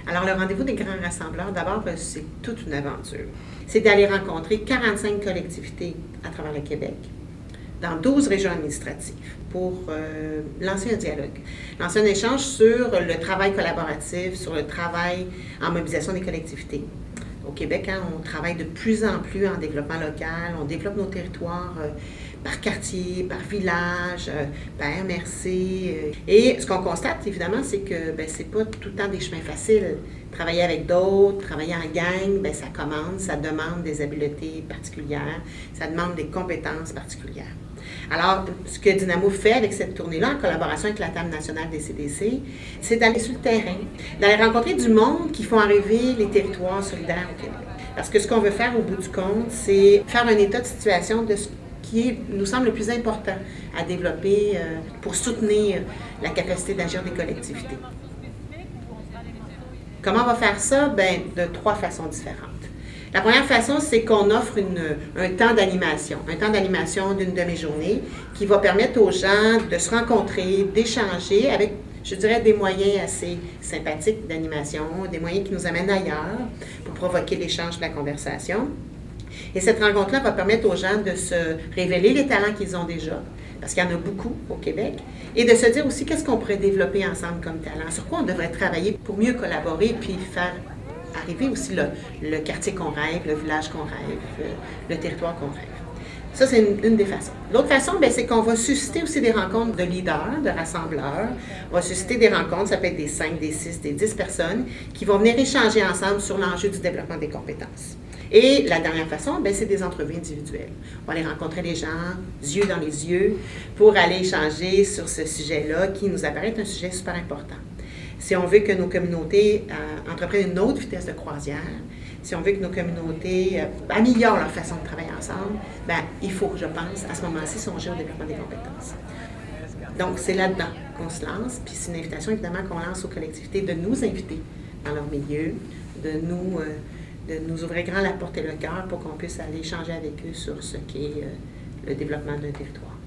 Alors, le rendez-vous des grands rassembleurs, d'abord, c'est toute une aventure. C'est d'aller rencontrer 45 collectivités à travers le Québec, dans 12 régions administratives, pour lancer un dialogue, lancer un échange sur le travail collaboratif, sur le travail en mobilisation des collectivités. Au Québec, on travaille de plus en plus en développement local, on développe nos territoires par quartier, par village, par MRC. Et ce qu'on constate, évidemment, c'est que c'est pas tout le temps des chemins faciles. Travailler avec d'autres, travailler en gang, ça commande, ça demande des habiletés particulières, ça demande des compétences particulières. Alors, ce que Dynamo fait avec cette tournée-là, en collaboration avec la Table nationale des CDC, c'est d'aller sur le terrain, d'aller rencontrer du monde qui font arriver les territoires solidaires au Québec. Parce que ce qu'on veut faire au bout du compte, c'est faire un état de situation de ce qui nous semble le plus important à développer pour soutenir la capacité d'agir des collectivités. Comment on va faire ça? De 3 façons différentes. La première façon, c'est qu'on offre un temps d'animation d'une demi-journée qui va permettre aux gens de se rencontrer, d'échanger avec, je dirais, des moyens assez sympathiques d'animation, des moyens qui nous amènent ailleurs pour provoquer l'échange de la conversation. Et cette rencontre-là va permettre aux gens de se révéler les talents qu'ils ont déjà, parce qu'il y en a beaucoup au Québec, et de se dire aussi qu'est-ce qu'on pourrait développer ensemble comme talent, sur quoi on devrait travailler pour mieux collaborer puis faire arriver aussi le quartier qu'on rêve, le village qu'on rêve, le territoire qu'on rêve. Ça, c'est une des façons. L'autre façon, c'est qu'on va susciter aussi des rencontres de leaders, de rassembleurs. On va susciter des rencontres, ça peut être des 5, des 6, des 10 personnes qui vont venir échanger ensemble sur l'enjeu du développement des compétences. Et la dernière façon, c'est des entrevues individuelles. On va aller rencontrer les gens, yeux dans les yeux, pour aller échanger sur ce sujet-là qui nous apparaît être un sujet super important. Si on veut que nos communautés entreprennent une autre vitesse de croisière, si on veut que nos communautés améliorent leur façon de travailler ensemble, il faut, je pense, à ce moment-ci, songer au développement des compétences. Donc, c'est là-dedans qu'on se lance, puis c'est une invitation, évidemment, qu'on lance aux collectivités de nous inviter dans leur milieu, de nous ouvrir grand la porte et le cœur pour qu'on puisse aller échanger avec eux sur ce qu'est le développement d'un territoire.